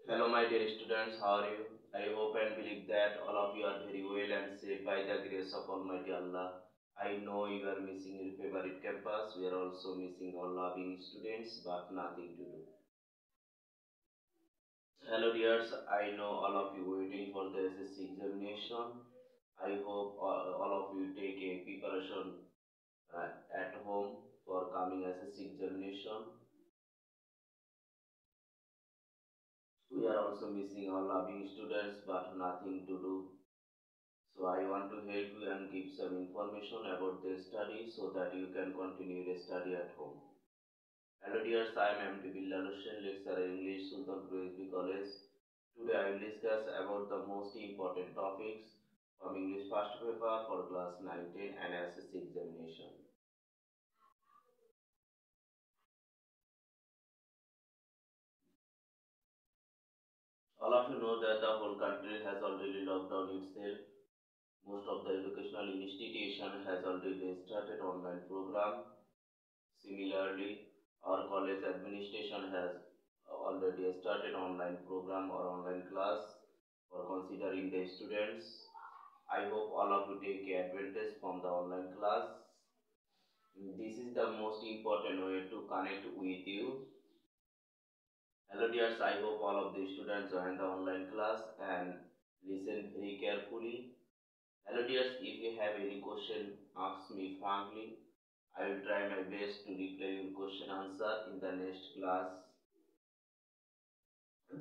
Hello, my dear students, how are you? I hope and believe that all of you are very well and safe by the grace of Almighty Allah. I know you are missing your favorite campus. We are also missing our loving students, but nothing to do. Hello, dears. I know all of you waiting for the SSC examination. I hope all of you take a preparation at home for coming SSC examination. We are also missing our loving students, but nothing to do. So I want to help you and give some information about the study so that you can continue the study at home. Hello dears, I am MD Billal Hussain, lecturer English, Sultanpur SB College. Today I will discuss about the most important topics from English first paper for class 9, 10 and SSC examination. All of you know that the whole country has already locked down itself. Most of the educational institution has already started online program. Similarly, our college administration has already started online program or online class for considering the students. I hope all of you take advantage from the online class. This is the most important way to connect with you. Hello dears, I hope all of the students join the online class and listen very carefully. Hello dears, if you have any question, ask me frankly. I will try my best to reply your question answer in the next class.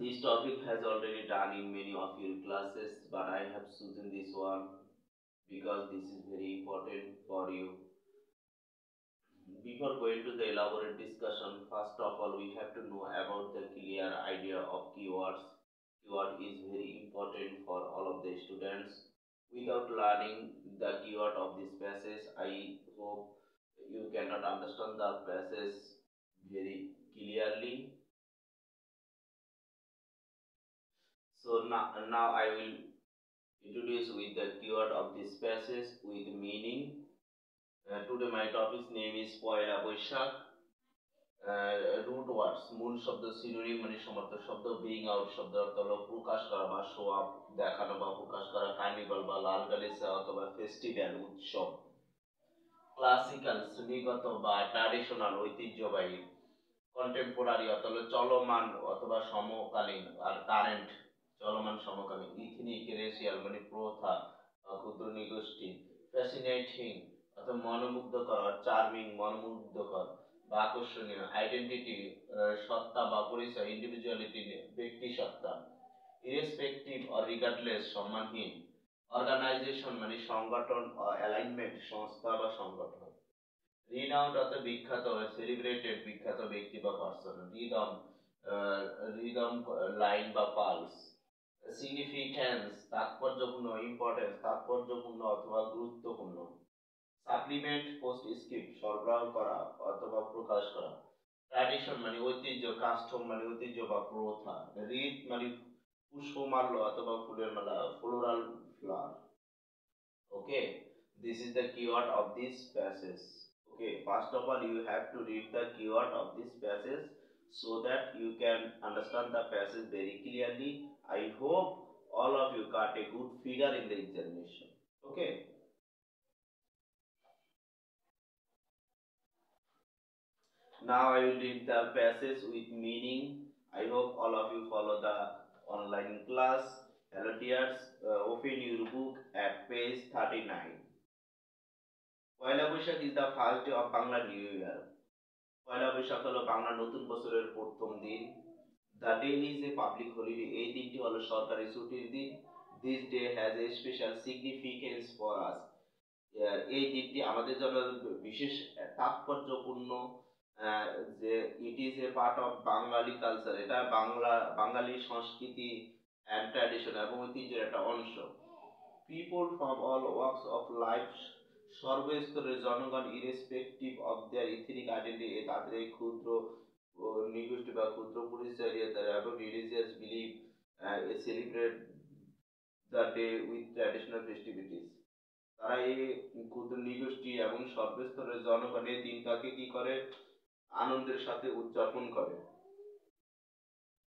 This topic has already done in many of your classes, but I have chosen this one because this is very important for you. Before going to the elaborate discussion, first of all, we have to know about the clear idea of keywords. Keyword is very important for all of the students. Without learning the keyword of this passage, I hope you cannot understand the passage very clearly. So now I will introduce with the keyword of this passage with meaning. Today my topic's name is Pohela Boishakh. Root words মূল শব্দ synonym মানে সমার্থক শব্দ being out শব্দ অর্থ হলো প্রকাশ করা বা শো আপ দেখানো বা প্রকাশ করা কার্নিভাল বা লাল গালিচা অথবা ফেস্টিভ্যাল উৎসব ক্লাসিক্যাল শ্রেণীগত বা ট্র্যাডিশনাল ঐতিহ্যবাহী কন্টেম্পোরারি অথবা চলমান অথবা সমকালীন আর কারেন্ট চলমান সমকালীন ইথনিক রেশিয়াল মানে প্রথা ক্ষুদ্র নিগোষ্ঠী ফ্যাসিনেটিং অথবা মনোমুগ্ধকর চার্মিং মনোমুগ্ধকর বা আকর্ষণীয় আইডেন্টিটি সত্তা বা পরিচয় ইন্ডিভিজুয়ালিটি ব্যক্তি সত্তা ইরেসপেক্টিভ অর রিগার্ডলেস সম্মানহীন অর্গানাইজেশন মানে সংগঠন অ্যালাইনমেন্ট সংস্থা বা সংগঠন রিনাউন্ড অর্থ বিখ্যাত সেলিব্রেটেড বিখ্যাত ব্যক্তি বা পার্সন রিদম রিদম লাইন বা পালস সিগনিফিক্যান্স তাৎপর্যপূর্ণ ইম্পর্টেন্স তাৎপর্যপূর্ণ অথবা গুরুত্বপূর্ণ সাপ্লিমেন্ট পোস্টস্ক্রিপ্ট সরবরাহ করা অথবা প্রকাশ করা ট্র্যাডিশন মানে ঐতিহ্য কাস্টম মানে ঐতিহ্য বা প্রথা রিত মানে পুষ্পমাল্য অথবা ফুলের মালা floral flower okay this is the keyword of this passage. Okay, first of all you have to read the keyword of this passage so that you can understand the passage very clearly. I hope all of you got a good figure in the examination. Okay, now I will read the passage with meaning. I hope all of you follow the online class. Hello dears, open your book at page 39. Poila Boishakh is the first day of Bangla New Year. Poila Boishakh হলো বাংলা নতুন বছরের প্রথম দিন। The day is a public holiday. এই দিনটি হলো সরকারি ছুটির দিন। This day has a special significance for us. এই দিনটি আমাদের জন্য বিশেষ তাৎপর্যপূর্ণ যে it is a part of Bangali culture এটা বাঙালি সংস্কৃতি অ্যান্ড ট্র্যাডিশন এবং ঐতিহ্যের একটা অংশ people from all works of life সর্বস্তরের জনগণ irrespective of their ethnic identity তাদের এই ক্ষুদ্র নিগোষ্ঠী বা ক্ষুদ্র পরিচয় এবং religious belief celebrate the day with traditional festivities তারা এই ক্ষুদ্র নিগোষ্ঠী এবং সর্বস্তরের জনগণ এই দিনটাকে কি করে আনন্দের সাথে উদযাপন করে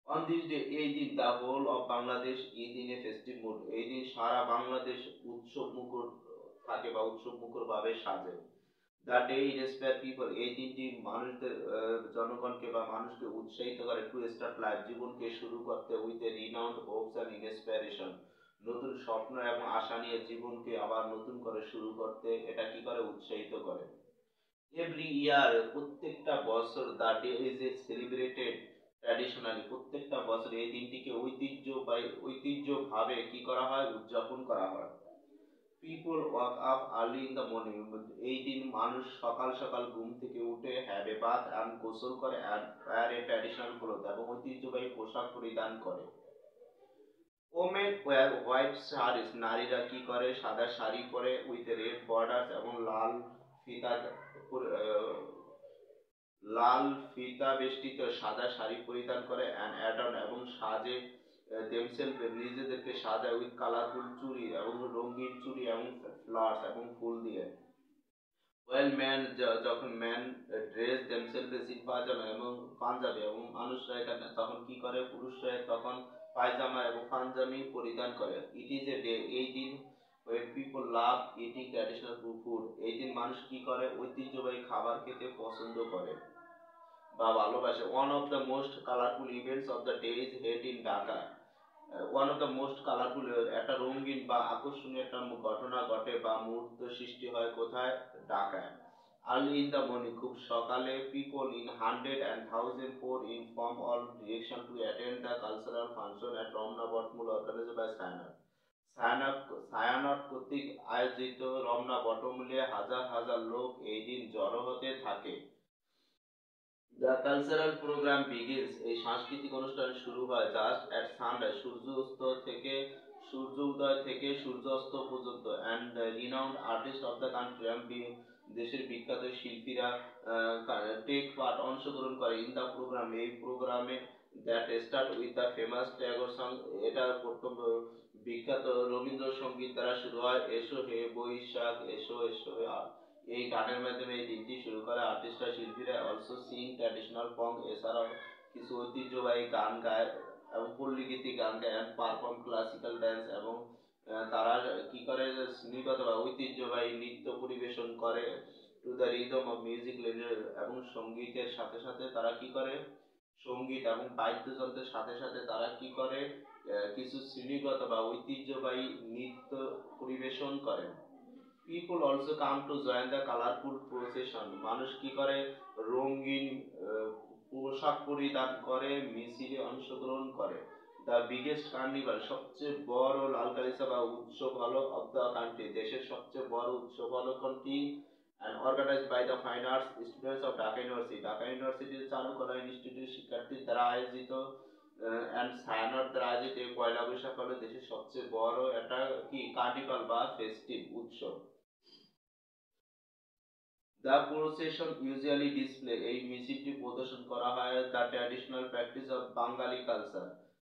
On this day, এই দিন the whole of Bangladesh is in a festive mood. এই দিন সারা বাংলাদেশ উৎসব মুখর থাকে বা উৎসব মুখর ভাবে সাজে। The day inspire people. এই দিনটি মানুষদের জনগণকে বা মানুষকে উৎসাহিত করে টু স্টার্ট লাইফ, জীবনকে শুরু করতে with a renowned hopes and inspiration, নতুন স্বপ্ন এবং আশা নিয়ে জীবনকে আবার নতুন করে শুরু করতে এটা কি করে, উৎসাহিত করে। এভরি ইয়ার, প্রত্যেকটা বছর the day is a celebrated traditionally, প্রত্যেকটা বছর এই দিনটিকে ঐতিহ্যভাবে কি করা হয়, উদযাপন করা হয়। People walk up early in the morning, এই দিন মানুষ সকাল সকাল ঘুম থেকে উঠে হ্যাভ এ বাথ অ্যান্ড গোসল করে and wear a traditional cloth, এবং ঐতিহ্যবাহী পোশাক পরিধান করে। ওমেন ওয়্যার হোয়াইট শাড়িজ, নারীরা কি করে, সাদা শাড়ি পরে উইথ রেড বর্ডার এবং ফিতা লাল ফিতা বেষ্টিত সাদা শাড়ি পরিধান করে অ্যান্ড অ্যাডন, এবং সাজে দেমসেলফ, নিজেদেরকে সাজায় উইথ কালারফুল চুড়ি এবং রঙিন চুড়ি এবং ফ্লাওয়ার্স এবং ফুল দিয়ে। ওয়েল ম্যান, যখন ম্যান ড্রেস দেমসেলফ ইন পায়জামা এবং পাঞ্জাবি, এবং মানুষরা এখানে তখন কি করে, পুরুষরা তখন পায়জামা এবং পাঞ্জাবি পরিধান করে। ইট ইজ এ ডে, এই দিন when people love eating traditional food, এই দিন মানুষ কি করে, ঐতিহ্যবাহী খাবার খেতে পছন্দ করে বা ভালোবাসে। One of the most colourful events of the day is head in Dhaka, one of the most colourful, একটা রঙিন বা আকর্ষণীয় একটা ঘটনা ঘটে বা মুহূর্ত সৃষ্টি হয় কোথায়, ঢাকায়। আর্লি ইন দ্য মর্নিং, খুব সকালে, people in hundred and thousand pour in from all direction to attend the cultural function at Ramna Batamul organised by Chhayanaut কর্তৃক আয়োজিত রমনা বটমূলে হাজার হাজার লোক এই দিন জড়ো হতে থাকে। দ্য কালচারাল প্রোগ্রাম বিগিনস, এই সাংস্কৃতিক অনুষ্ঠান শুরু হয় জাস্ট অ্যাট সানরাইজ, সূর্য উদয় থেকে সূর্যাস্ত পর্যন্ত, and renowned artist of the country, দেশের বিখ্যাত শিল্পীরা টেক পার্ট, অংশগ্রহণ করে ইন দ্য প্রোগ্রাম, এই প্রোগ্রামে that start with the famous Tagore song, এটা প্রথম বিখ্যাত রবীন্দ্রসঙ্গীত দ্বারা শুরু হয়, এসো হে বৈশাখ এসো এসো হে, এই গানের মাধ্যমে এই দিনটি শুরু করে আর্টিস্টরা, শিল্পীরা অলসো সিং ট্র্যাডিশনাল সং, এছাড়াও কিছু ঐতিহ্যবাহী গান গায় এবং পল্লীগীতি গান গায় অ্যান্ড পারফর্ম ক্লাসিক্যাল ড্যান্স, এবং তারা কি করে, নৃগত বা ঐতিহ্যবাহী নৃত্য পরিবেশন করে to the rhythm of music, এবং সঙ্গীতের সাথে সাথে তারা কি করে, সঙ্গীত এবং বাদ্যযন্ত্রের সাথে সাথে তারা কি করে, কিছু শ্রেণীগত বা ঐতিহ্যবাহী নৃত্য পরিবেশন করে। People also come to join the colourful procession, মানুষ কি করে, রঙিন পোশাক পরিধান করে মিছিলে অংশগ্রহণ করে। দ্য বিগেস্ট কার্নিভাল, সবচেয়ে বড় লালকালিসা বা উৎসব হলো অফ দ্য কান্ট্রি, দেশের সবচেয়ে বড় উৎসব হলো কোনটি, and organized by the fine arts students of Dhaka University, Dhaka ইউনিভার্সিটির চারুকলা ইনস্টিটিউটের শিক্ষার্থীর দ্বারা আয়োজিত অ্যান্ড সায়ানট দ্বারা আয়োজিত এই পয়লা বৈশাখ হলো দেশের সবচেয়ে বড় একটা কি কার্নিভাল বা ফেস্টিভ উৎসব। দ্য প্রসেশন ইউজুয়ালি ডিসপ্লে, এই মিছিলটি প্রদর্শন করা হয় the traditional practice of Bangali culture,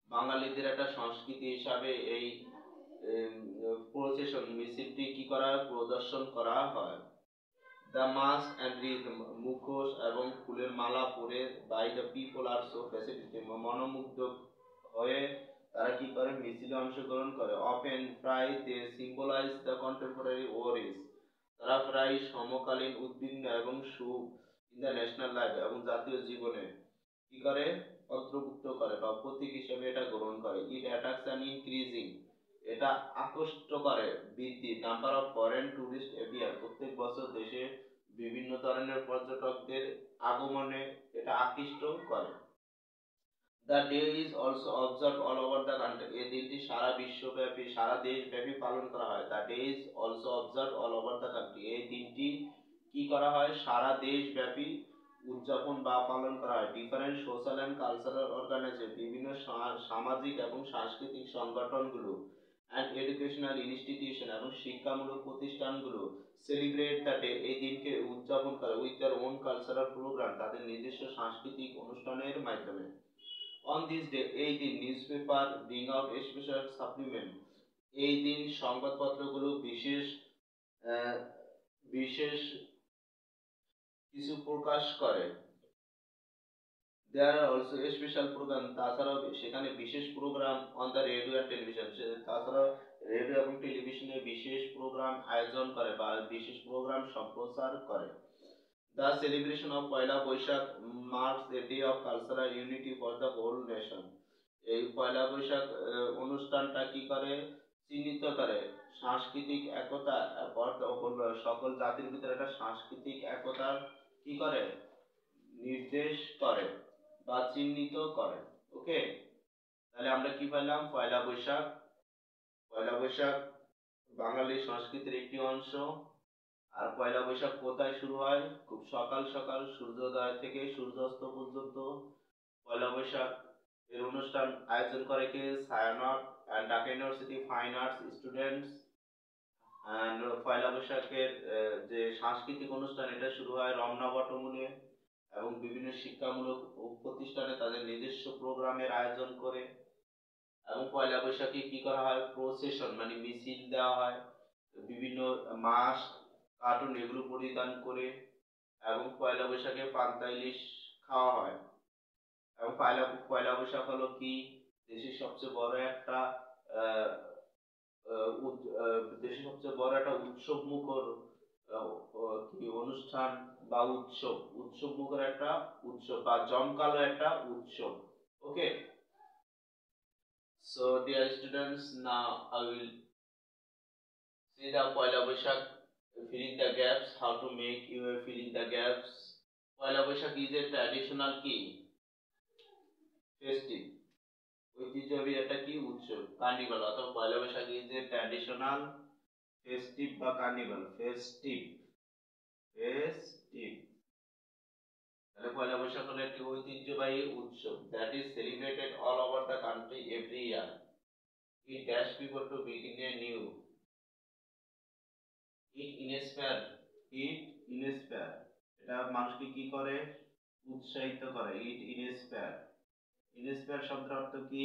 বাঙালিদের একটা সংস্কৃতি হিসাবে এই প্রসেশন মিছিলটি কি করা হয়, প্রদর্শন করা হয়। দ্য মাস্ক অ্যান্ড রিথ, মুখোশ এবং ফুলের মালা পরে by the people are so fascinating, মনোমুগ্ধ হয়ে তারা কি করে, মিছিলে অংশগ্রহণ করে। অফেন প্রায় they symbolize the contemporary worries, তারা প্রায় সমকালীন উদ্বিগ্ন এবং সুখ ইন দ্য ন্যাশনাল লাইফ, এবং জাতীয় জীবনে কি করে, অন্তর্ভুক্ত করে বা প্রতীক হিসেবে এটা গ্রহণ করে। ইট অ্যাট্রাক্টস অ্যান ইনক্রিজিং, এটা আকৃষ্ট করে বৃদ্ধি, number of foreign tourist AVR, প্রত্যেক বছর দেশে বিভিন্ন ধরনের পর্যটকদের আগমনে এটা আকৃষ্ট করে। The day is also observe all over the country, এই দিনটি সারা বিশ্বব্যাপী সারা দেশব্যাপী পালন করা হয়। The day is also observe all over the country, এই দিনটি কি করা হয়, সারা দেশব্যাপী উদযাপন বা পালন করা হয়। Different social and cultural organisation, বিভিন্ন সামাজিক এবং সাংস্কৃতিক সংগঠনগুলো অ্যান্ড এডুকেশনাল ইনস্টিটিউশন, এবং শিক্ষামূলক প্রতিষ্ঠানগুলো সেলিব্রেট দ্য ডে, এই দিনকে উদযাপন করে with their own cultural programme, তাদের নিজস্ব সাংস্কৃতিক অনুষ্ঠানের মাধ্যমে। অন দিস ডে, এই দিন news paper bring out special supplement, এই দিন সংবাদপত্রগুলো বিশেষ বিশেষ কিছু প্রকাশ করে। There are also special programme, তাছাড়াও সেখানে বিশেষ প্রোগ্রাম অন দ্য রেডিও আর টেলিভিশন, তাছাড়াও রেডিও এবং টেলিভিশনে বিশেষ প্রোগ্রাম আয়োজন করে বা বিশেষ প্রোগ্রাম সম্প্রচার করে। The celebration of Poila Boishakh marks a day of cultural unity for the whole nation. এই পয়লা বৈশাখ অনুষ্ঠানটা কি করে, চিহ্নিত করে সাংস্কৃতিক একতা, সকল জাতির ভিতরে একটা সাংস্কৃতিক একতার কি করে, নির্দেশ করে বা চিহ্নিত করে। ওকে, তাহলে আমরা কি পেলাম, পয়লা বৈশাখ। পয়লা বৈশাখ বাঙালি সংস্কৃতির একটি অংশ। আর পয়লা বৈশাখ কোথায় শুরু হয়, খুব সকাল সকাল সূর্যোদয় থেকে সূর্যাস্ত পর্যন্ত পয়লা বৈশাখ এর অনুষ্ঠান আয়োজন করে কে, Chhayanaut and Dhaka university fine arts students. Pohela বৈশাখের যে সাংস্কৃতিক অনুষ্ঠান, এটা শুরু হয় রমনা বটমূলে এবং বিভিন্ন শিক্ষামূলক প্রতিষ্ঠানে তাদের নিজস্ব প্রোগ্রামের আয়োজন করে। এবং পয়লা বৈশাখে কি করা হয়, প্রসেশন মানে মিছিল দেওয়া হয়, বিভিন্ন মাস্ক কার্টুন এগুলো পরিধান করে। এবং পয়লা বৈশাখে পান্তা ইলিশ খাওয়া হয়। এবং পয়লা বৈশাখ হলো কি, দেশের সবচেয়ে বড় একটা আহ, দেশের সবচেয়ে বড় একটা উৎসব মুখর কি অনুষ্ঠান বা উৎসব মুখর একটা উৎসব বা জমকালো একটা উৎসব। Okay, so dear students, now I will see the Poila Boishakh filling the gaps, how to make you filling the gaps. Pohela Boishakh is a traditional কি, ফেস্টিভ, ঐতিহ্যবাহী একটা কি উৎসব, কার্নিভাল, অথবা Pohela Boishakh is a traditional festive বা কার্নিভাল, ফেস্টিভ। তাহলে পয়লা বৈশাখ হলো একটি ঐতিহ্যবাহী উৎসব that is celebrated all over the country every year. It dash people to begin a new, it inspire, it inspire, এটা মানুষকে কি করে, উৎসাহিত করে। ইট ইনস্পায়ার, ইনস্পায়ার শব্দের অর্থ কি,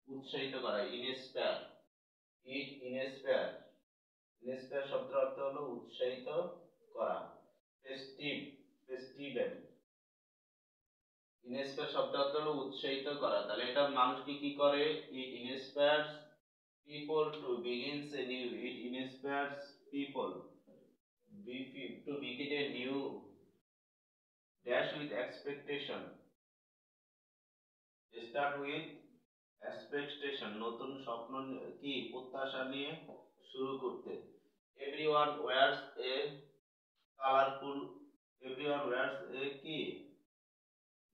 উৎসাহিত করা। ইনস্পায়ার, ইট ইনস্পায়ার, ইনস্পায়ার শব্দের অর্থ হলো উৎসাহিত করা। ফেস্টিভ, ফেস্টিভ্যাল, ইনস্পায়ার শব্দের অর্থ হলো উৎসাহিত করা। তাহলে এটা মানুষকে কি করে, it inspires people to begins a new, it inspires people to begin a new dash with expectation, start with expectation, নতুন স্বপ্ন কি, প্রত্যাশা নিয়ে শুরু করতে। Everyone wears a colourful, everyone wears a কি,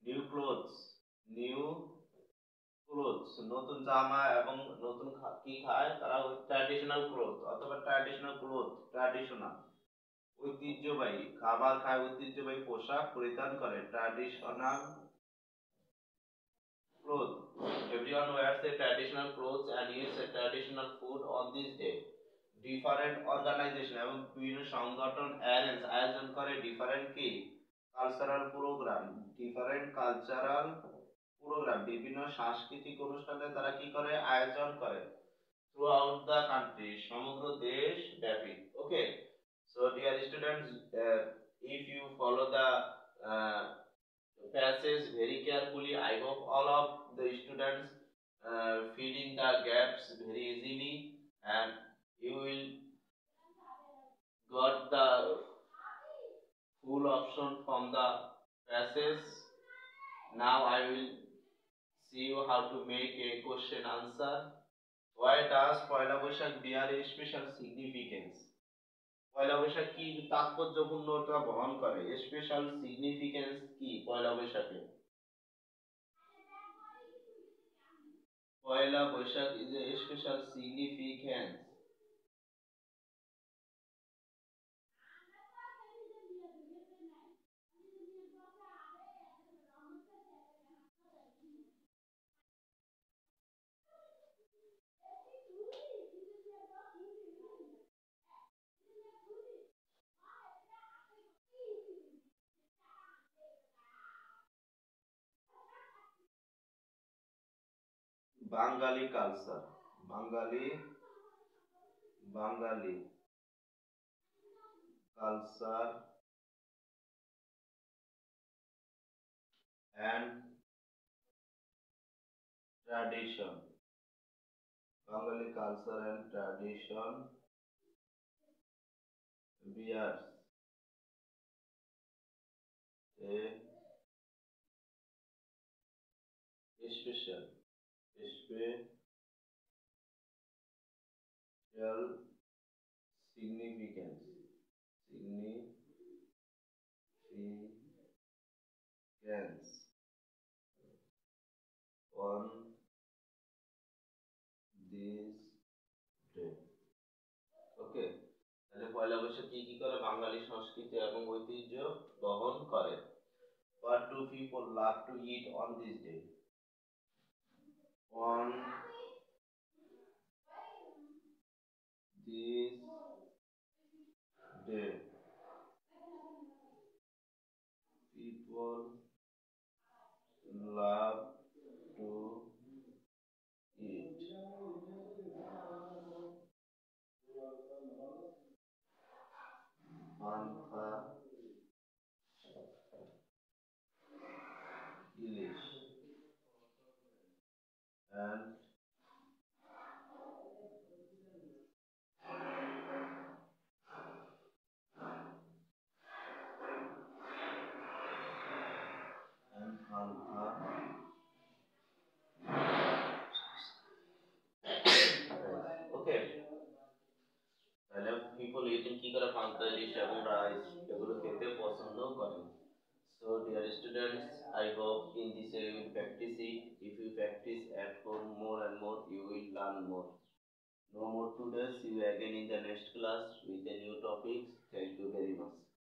নিউ ক্লোথস, নিউ ক্লোথস, নতুন জামা এবং নতুন কি খায় তারা, ট্র্যাডিশনাল ক্লোথ অথবা ট্র্যাডিশনাল ক্লোথ, ট্র্যাডিশনাল ঐতিহ্যবাহী খাবার খায়, ঐতিহ্যবাহী পোশাক পরিধান করে, traditional cloth. Everyone wears a traditional clothes and eats a traditional food on this day. Different organization এবং বিভিন্ন সংগঠন আয়োজন করে ডিফারেন্ট কি, cultural programme, different cultural programme, বিভিন্ন সাংস্কৃতিক অনুষ্ঠানে তারা কি করে, আয়োজন করে। থ্রু আউট দ্য কান্ট্রি, সমগ্র দেশ ব্যাপী। Okay, so dear students, if you follow the uh, passage very carefully, I hope all of the students fill in the gaps very easily and you will got the full option from the passage. Now I will see you how to make a question answer. Why does Pohela Boishakh bear a special significance? Pohela Boishakh কি তাৎপর্যপূর্ণতা বহন করে, special significance কি পয়লা বৈশাখে? Pohela Boishakh is a special significance. Bangali culture, Bangali culture and tradition. Bengali culture and tradition bears a special special significance significance on this day. ওকে, তাহলে পয়লা বৈশাখ কি কি করে বাঙালি সংস্কৃতি এবং ঐতিহ্য বহন করে? What do people love to eat on this day? On this day, people love to eat পান্তা ইলিশ and পান্তা ওকে, তাহলে পিপল ইটিং কি করে পান্তা ইলিশ এবং রাইস এগুলো খেতে পছন্দ করেন। So dear students, I hope in this way you will practice it. If you practice at home more and more, you will learn more. No more today. See you again in the next class with a new topic. Thank you very much.